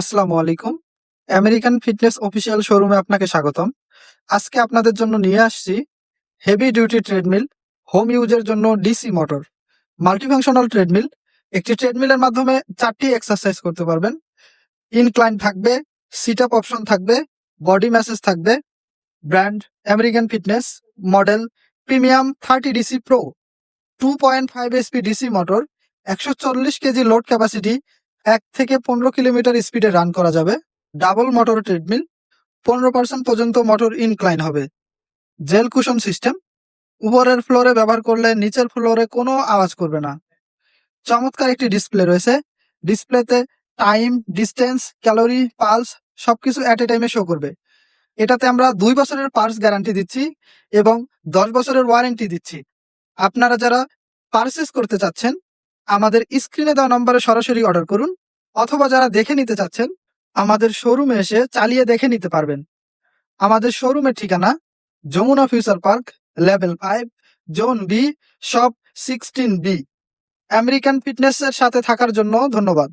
আসসালামু আলাইকুম। American fitness official শোরুমে আপনাকে স্বাগতম। আজকে আপনাদের জন্য নিয়ে আসছি হেভি ডিউটি ট্রেডমিল, হোম ইউজের জন্য ডিসি মোটর, মাল্টিফাংশনাল ট্রেডমিল। একটি ট্রেডমিলের মাধ্যমে 4টি এক্সারসাইজ করতে পারবেন। ইনক্লাইন থাকবে, সিট আপ অপশন থাকবে, বডি ম্যাসেজ থাকবে। Brand American fitness, model premium 30 DC pro, 2.5 SP DC motor, 140 KG load capacity, 1 থেকে 15 কিলোমিটার স্পিডে রান করা যাবে। ডাবল মোটর ট্রেডমিল, 15% পর্যন্ত মোটর ইনক্লাইন হবে। জেল কুশন সিস্টেম, উপরের ফ্লোরে ব্যবহার করলে নিচের ফ্লোরে কোনো আওয়াজ করবে না। চমৎকার একটি ডিসপ্লে রয়েছে। ডিসপ্লেতে টাইম, ডিস্টেন্স, ক্যালোরি, পালস সবকিছু অ্যাট এ টাইমে শো করবে। এটাতে আমরা 2 বছরের পার্টস গ্যারান্টি দিচ্ছি এবং 10 বছরের ওয়ারেন্টি দিচ্ছি। আপনারা যারা পারচেজ করতে চাচ্ছেন, আমাদের স্ক্রিনে দেওয়া নম্বরে সরাসরি অর্ডার করুন, অথবা যারা দেখে নিতে চাচ্ছেন, আমাদের শোরুমে এসে চালিয়ে দেখে নিতে পারবেন। আমাদের শোরুমের ঠিকানা Jamuna future park, level 5, zone B, shop 16B। American ফিটনেসের সাথে থাকার জন্য ধন্যবাদ।